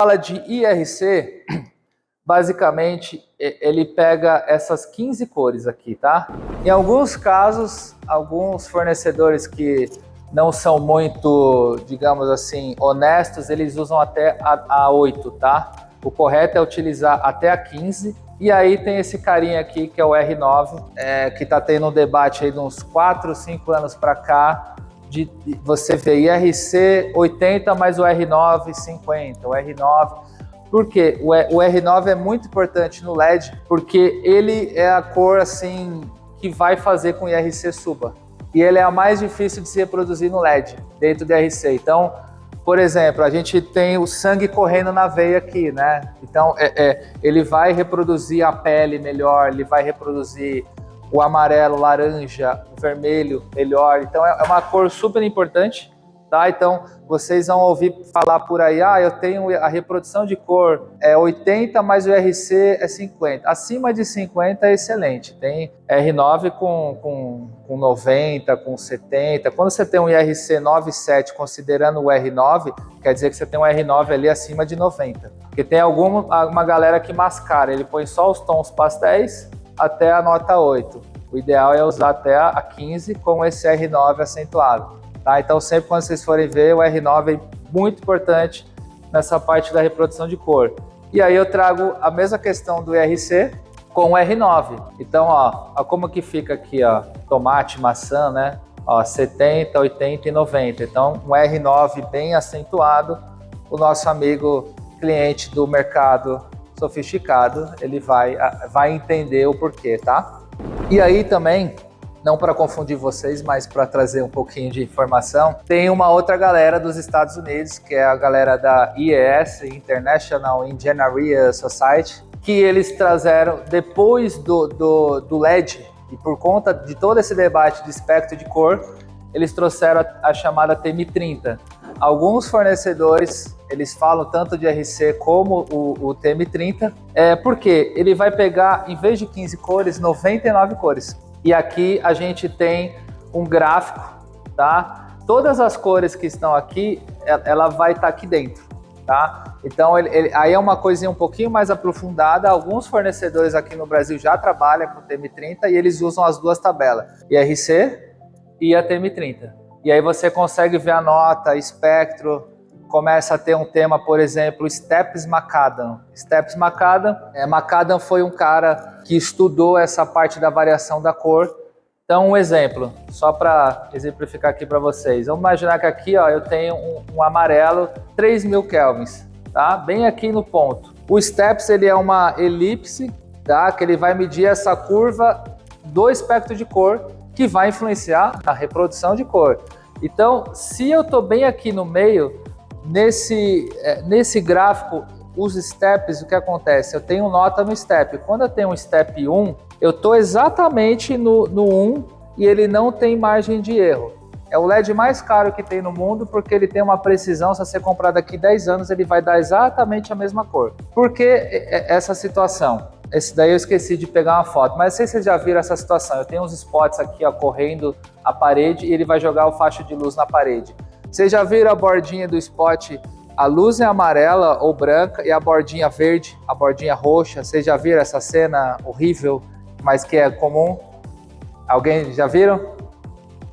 fala de IRC, basicamente ele pega essas 15 cores aqui, tá? Em alguns casos, alguns fornecedores que não são muito, digamos assim, honestos, eles usam até a 8, tá? O correto é utilizar até a 15. E aí tem esse carinha aqui, que é o R9, que tá tendo um debate aí de uns 4, 5 anos para cá, de você ver IRC 80 mais o R9 50, o R9. Por quê? O R9 é muito importante no LED, porque ele é a cor assim que vai fazer com que o IRC suba. E ele é a mais difícil de se reproduzir no LED, dentro do IRC. Então, por exemplo, a gente tem o sangue correndo na veia aqui, né? Então, ele vai reproduzir a pele melhor, ele vai reproduzir o amarelo, laranja, o vermelho melhor. Então, é uma cor super importante, tá? Então, vocês vão ouvir falar por aí, eu tenho a reprodução de cor 80, mas o IRC é 50. Acima de 50 é excelente. Tem R9 com 90, com 70. Quando você tem um IRC 9,7 considerando o R9, quer dizer que você tem um R9 ali acima de 90. Porque tem uma galera que mascara, ele põe só os tons pastéis até a nota 8. O ideal é usar até a 15 com esse R9 acentuado. Tá? Então, sempre quando vocês forem ver, o R9 é muito importante nessa parte da reprodução de cor. E aí eu trago a mesma questão do IRC com o R9. Então, ó como que fica aqui, ó, tomate, maçã, né? Ó, 70, 80 e 90. Então, um R9 bem acentuado, o nosso amigo cliente do mercado sofisticado, ele vai entender o porquê, tá? E aí também, não para confundir vocês, mas para trazer um pouquinho de informação, tem uma outra galera dos Estados Unidos, que é a galera da IES, International Engineering Society, que eles trouxeram depois do LED, e por conta de todo esse debate de espectro de cor, eles trouxeram a chamada TM30. Alguns fornecedores, eles falam tanto de RC como o TM30, porque ele vai pegar, em vez de 15 cores, 99 cores. E aqui a gente tem um gráfico, tá? Todas as cores que estão aqui, ela vai estar aqui dentro, tá? Então, aí é uma coisinha um pouquinho mais aprofundada. Alguns fornecedores aqui no Brasil já trabalham com TM30 e eles usam as duas tabelas, IRC e a TM30. E aí você consegue ver a nota, espectro, começa a ter um tema, por exemplo, Steps McAdam. Steps McAdam, McAdam foi um cara que estudou essa parte da variação da cor. Então, um exemplo, só para exemplificar aqui para vocês. Vamos imaginar que aqui, ó, eu tenho um amarelo 3000 kelvins, tá? Bem aqui no ponto. O Steps, ele é uma elipse, tá? Que ele vai medir essa curva do espectro de cor, que vai influenciar a reprodução de cor. Então, se eu estou bem aqui no meio, nesse gráfico, os steps, o que acontece? Eu tenho nota no step. Quando eu tenho um step 1, eu estou exatamente no 1 e ele não tem margem de erro. É o LED mais caro que tem no mundo porque ele tem uma precisão, se você comprar daqui 10 anos, ele vai dar exatamente a mesma cor. Por que essa situação? Esse daí eu esqueci de pegar uma foto, mas não sei se vocês já viram essa situação. Eu tenho uns spots aqui, ó, correndo a parede e ele vai jogar o faixa de luz na parede. Vocês já viram a bordinha do spot? A luz é amarela ou branca e a bordinha verde, a bordinha roxa. Vocês já viram essa cena horrível, mas que é comum? Alguém já viram?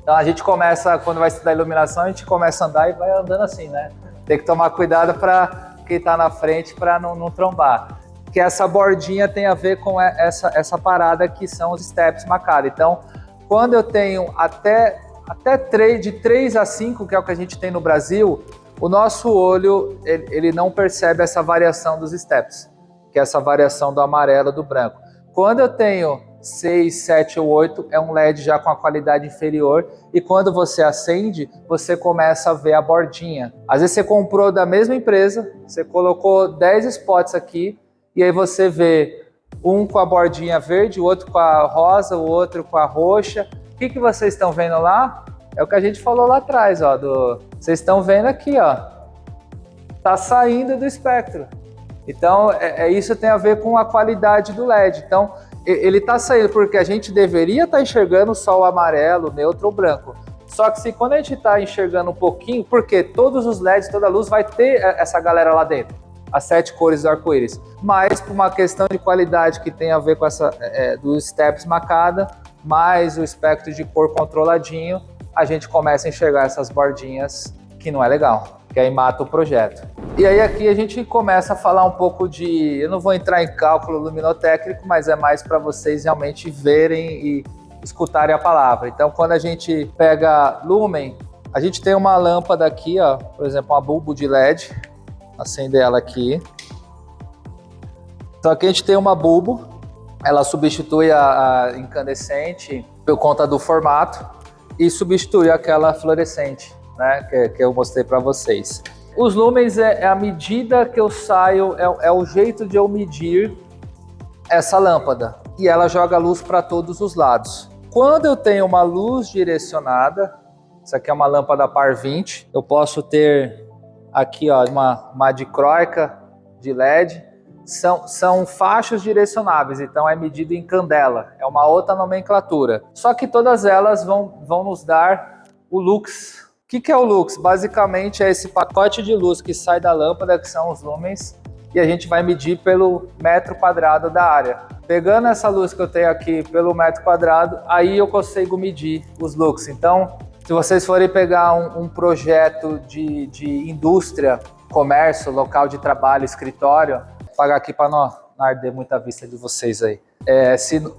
Então a gente começa, quando vai estudar iluminação, a gente começa a andar e vai andando assim, né? Tem que tomar cuidado para quem está na frente para não trombar. Que essa bordinha tem a ver com essa parada que são os steps McAdam. Então, quando eu tenho até de 3 a 5, que é o que a gente tem no Brasil, o nosso olho ele não percebe essa variação dos steps, que é essa variação do amarelo do branco. Quando eu tenho 6, 7 ou 8, é um LED já com a qualidade inferior, e quando você acende, você começa a ver a bordinha. Às vezes você comprou da mesma empresa, você colocou 10 spots aqui, e aí você vê um com a bordinha verde, o outro com a rosa, o outro com a roxa. O que vocês estão vendo lá? É o que a gente falou lá atrás, ó. Vocês estão vendo aqui, ó. Tá saindo do espectro. Então, isso tem a ver com a qualidade do LED. Então, ele tá saindo porque a gente deveria estar enxergando só o amarelo, neutro ou branco. Só que quando a gente está enxergando um pouquinho, porque todos os LEDs, toda a luz vai ter essa galera lá dentro. as 7 cores do arco-íris. Mas por uma questão de qualidade que tem a ver com essa do steps macada, mais o espectro de cor controladinho, a gente começa a enxergar essas bordinhas que não é legal, que aí mata o projeto. E aí aqui a gente começa a falar um pouco de, eu não vou entrar em cálculo luminotécnico, mas é mais para vocês realmente verem e escutarem a palavra. Então quando a gente pega lumen, a gente tem uma lâmpada aqui, ó, por exemplo, uma bulbo de LED, acender ela aqui. Só que a gente tem uma bulbo, ela substitui a incandescente por conta do formato e substitui aquela fluorescente, né, que eu mostrei para vocês. Os lumens é a medida que eu saio, é o jeito de eu medir essa lâmpada. E ela joga luz para todos os lados. Quando eu tenho uma luz direcionada, isso aqui é uma lâmpada par 20, eu posso ter aqui ó, uma dicróica de LED, são faixas direcionáveis, então é medido em candela, é uma outra nomenclatura. Só que todas elas vão nos dar o lux. O que é o lux? Basicamente é esse pacote de luz que sai da lâmpada, que são os lumens, e a gente vai medir pelo metro quadrado da área. Pegando essa luz que eu tenho aqui pelo metro quadrado, aí eu consigo medir os lux. Então, se vocês forem pegar um projeto de indústria, comércio, local de trabalho, escritório, vou pagar aqui para não arder muita vista de vocês aí.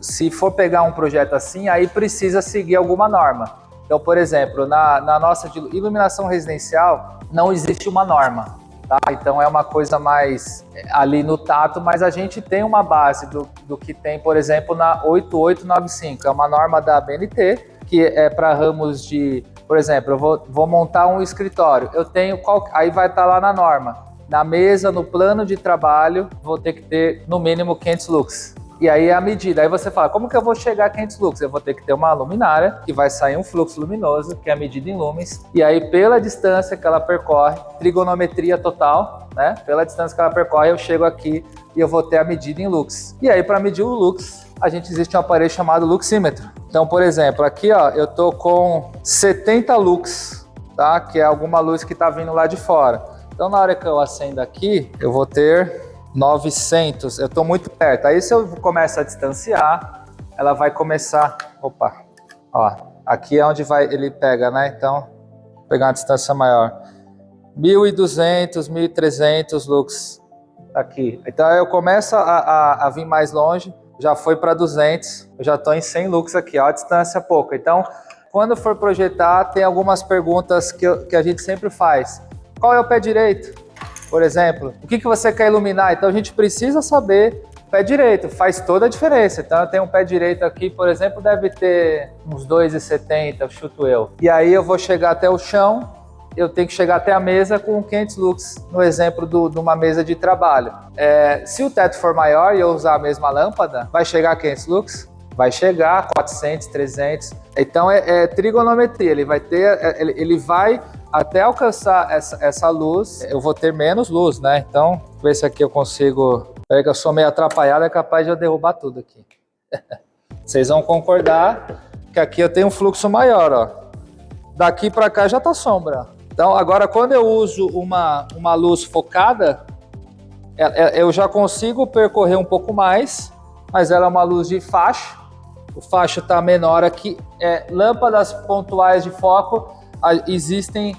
Se for pegar um projeto assim, aí precisa seguir alguma norma. Então, por exemplo, na nossa iluminação residencial, não existe uma norma, tá? Então, é uma coisa mais ali no tato, mas a gente tem uma base do que tem, por exemplo, na 8895, é uma norma da ABNT, que é para ramos de, por exemplo, eu vou montar um escritório, eu tenho, aí vai estar lá na norma, na mesa, no plano de trabalho, vou ter que ter no mínimo 500 lux. E aí é a medida. Aí você fala, como que eu vou chegar a 500 lux? Eu vou ter que ter uma luminária, que vai sair um fluxo luminoso, que é a medida em lumens. E aí, pela distância que ela percorre, trigonometria total, né? Pela distância que ela percorre, eu chego aqui e eu vou ter a medida em lux. E aí, para medir o lux, existe um aparelho chamado luxímetro. Então, por exemplo, aqui ó, eu tô com 70 lux, tá? Que é alguma luz que tá vindo lá de fora. Então, na hora que eu acendo aqui, eu vou ter 900, eu estou muito perto. Aí se eu começo a distanciar, ela vai começar, opa, ó, aqui é onde ele pega, né? Então, vou pegar uma distância maior. 1.200, 1.300 lux aqui. Então eu começo a vir mais longe, já foi para 200, eu já estou em 100 lux aqui, ó, a distância pouca. Então, quando for projetar, tem algumas perguntas que a gente sempre faz. Qual é o pé direito? Por exemplo, o que você quer iluminar? Então a gente precisa saber o pé direito, faz toda a diferença. Então eu tenho um pé direito aqui, por exemplo, deve ter uns 2,70, chuto eu. E aí eu vou chegar até o chão, eu tenho que chegar até a mesa com 500 lux, no exemplo de uma mesa de trabalho. Se o teto for maior e eu usar a mesma lâmpada, vai chegar a 500 lux? Vai chegar a 400, 300. Então é trigonometria, ele vai até alcançar essa luz, eu vou ter menos luz, né? Então, ver se aqui eu consigo... Peraí que eu sou meio atrapalhado, é capaz de eu derrubar tudo aqui. Vocês vão concordar que aqui eu tenho um fluxo maior, ó. Daqui para cá já tá sombra. Então, agora quando eu uso uma luz focada, eu já consigo percorrer um pouco mais, mas ela é uma luz de faixa. O facho está menor aqui. Lâmpadas pontuais de foco, existem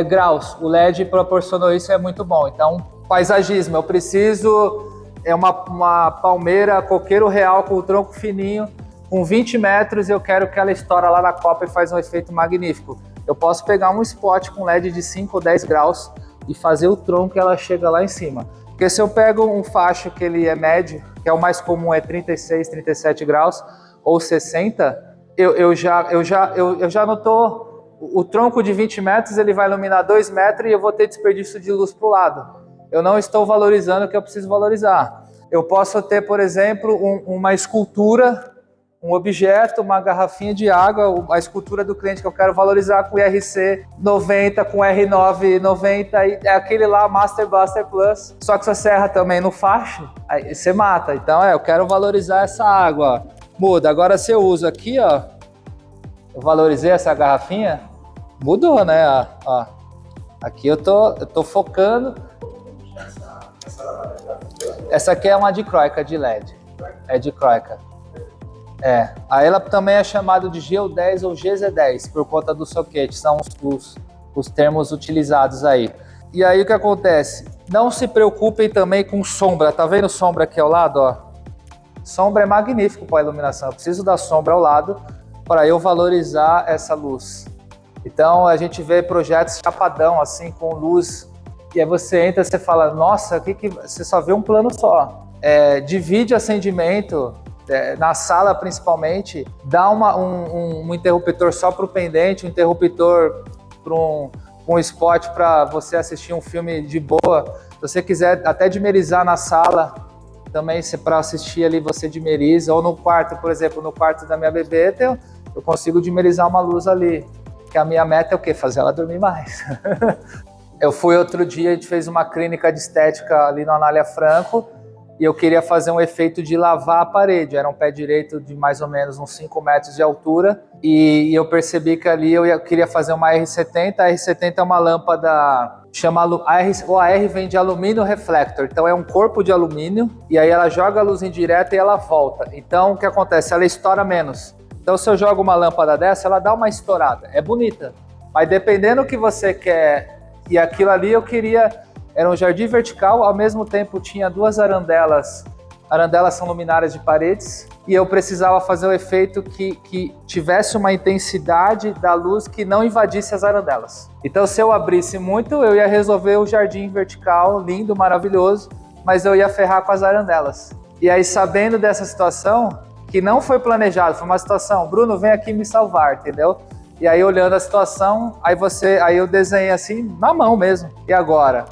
graus. O LED proporcionou isso, é muito bom. Então, paisagismo, eu preciso... uma palmeira coqueiro real com o tronco fininho, com 20 metros, e eu quero que ela estoura lá na copa e faz um efeito magnífico. Eu posso pegar um spot com LED de 5 ou 10 graus e fazer o tronco e ela chega lá em cima. Porque se eu pego um facho que ele é médio, que é o mais comum, é 36, 37 graus, ou 60, eu já não tô... O tronco de 20 metros, ele vai iluminar 2 metros e eu vou ter desperdício de luz para o lado. Eu não estou valorizando o que eu preciso valorizar. Eu posso ter, por exemplo, uma escultura, um objeto, uma garrafinha de água, a escultura do cliente que eu quero valorizar com IRC 90, com R9 90, e é aquele lá, Master Blaster Plus. Só que se você erra também no facho, aí você mata. Então, eu quero valorizar essa água, ó. Muda. Agora, se eu uso aqui, ó, eu valorizei essa garrafinha, mudou, né? Ó. Aqui eu tô focando. Essa aqui é uma dicróica de LED. É dicróica. Aí ela também é chamada de GU10 ou GZ10, por conta do soquete, são os termos utilizados aí. E aí o que acontece? Não se preocupem também com sombra, tá vendo sombra aqui ao lado, ó? Sombra é magnífico para a iluminação, eu preciso da sombra ao lado para eu valorizar essa luz. Então a gente vê projetos chapadão, assim, com luz, e aí você entra e você fala, nossa, você só vê um plano só. Divide acendimento, na sala principalmente, dá um interruptor só para o pendente, um interruptor para um spot para você assistir um filme de boa. Se você quiser até dimerizar na sala, também para assistir ali você dimeriza, ou no quarto, por exemplo, no quarto da minha bebê, eu consigo dimerizar uma luz ali, que a minha meta é o quê? Fazer ela dormir mais. Eu fui outro dia, a gente fez uma clínica de estética ali no Anália Franco, e eu queria fazer um efeito de lavar a parede. Era um pé direito de mais ou menos uns 5 metros de altura, e eu percebi que ali eu queria fazer uma R70. A R70 é uma lâmpada, o AR vem de alumínio reflector, então é um corpo de alumínio, e aí ela joga a luz indireta e ela volta. Então o que acontece? Ela estoura menos. Então se eu jogo uma lâmpada dessa, ela dá uma estourada. É bonita, mas dependendo do que você quer, e aquilo ali eu queria... Era um jardim vertical, ao mesmo tempo tinha 2 arandelas. Arandelas são luminárias de paredes, e eu precisava fazer um efeito que tivesse uma intensidade da luz que não invadisse as arandelas. Então, se eu abrisse muito, eu ia resolver o jardim vertical, lindo, maravilhoso, mas eu ia ferrar com as arandelas. E aí, sabendo dessa situação, que não foi planejado, foi uma situação, Bruno, vem aqui me salvar, entendeu? E aí, olhando a situação, aí eu desenhei assim, na mão mesmo. E agora?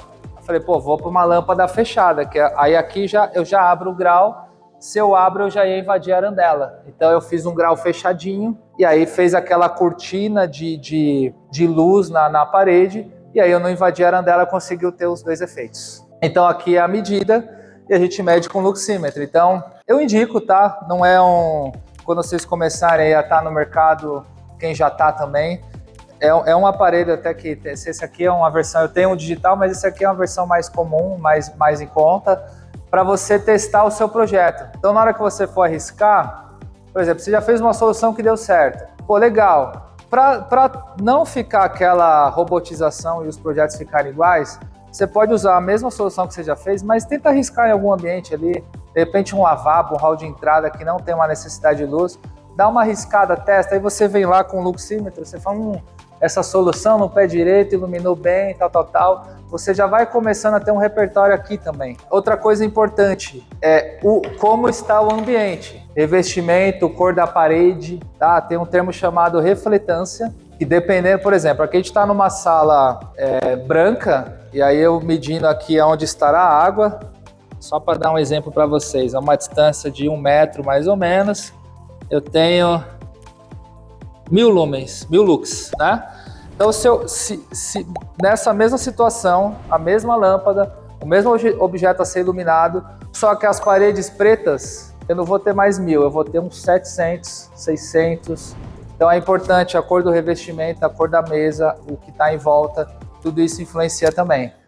Falei, pô, vou para uma lâmpada fechada, aí aqui eu já abro o grau, se eu abro eu já ia invadir a arandela. Então eu fiz um grau fechadinho, e aí fez aquela cortina de luz na parede, e aí eu não invadi a arandela, conseguiu ter os 2 efeitos. Então aqui é a medida, e a gente mede com luxímetro. Então eu indico, tá? Não é quando vocês começarem a estar no mercado, quem já está também, é um aparelho até que, esse aqui é uma versão, eu tenho um digital, mas esse aqui é uma versão mais comum, mais em conta, para você testar o seu projeto. Então na hora que você for arriscar, por exemplo, você já fez uma solução que deu certo, pô, legal, para não ficar aquela robotização e os projetos ficarem iguais, você pode usar a mesma solução que você já fez, mas tenta arriscar em algum ambiente ali, de repente um lavabo, um hall de entrada que não tem uma necessidade de luz, dá uma arriscada, testa, aí você vem lá com o luxímetro, você fala, essa solução no pé direito iluminou bem, tal. Você já vai começando a ter um repertório aqui também. Outra coisa importante é como está o ambiente. Revestimento, cor da parede, tá? Tem um termo chamado refletância, que dependendo, por exemplo, aqui a gente está numa sala branca, e aí eu medindo aqui onde estará a água, só para dar um exemplo para vocês, a uma distância de 1 metro mais ou menos, eu tenho 1000 lumens, 1000 lux, né? Então, se nessa mesma situação, a mesma lâmpada, o mesmo objeto a ser iluminado, só que as paredes pretas, eu não vou ter mais 1000, eu vou ter uns 700, 600. Então é importante a cor do revestimento, a cor da mesa, o que está em volta, tudo isso influencia também.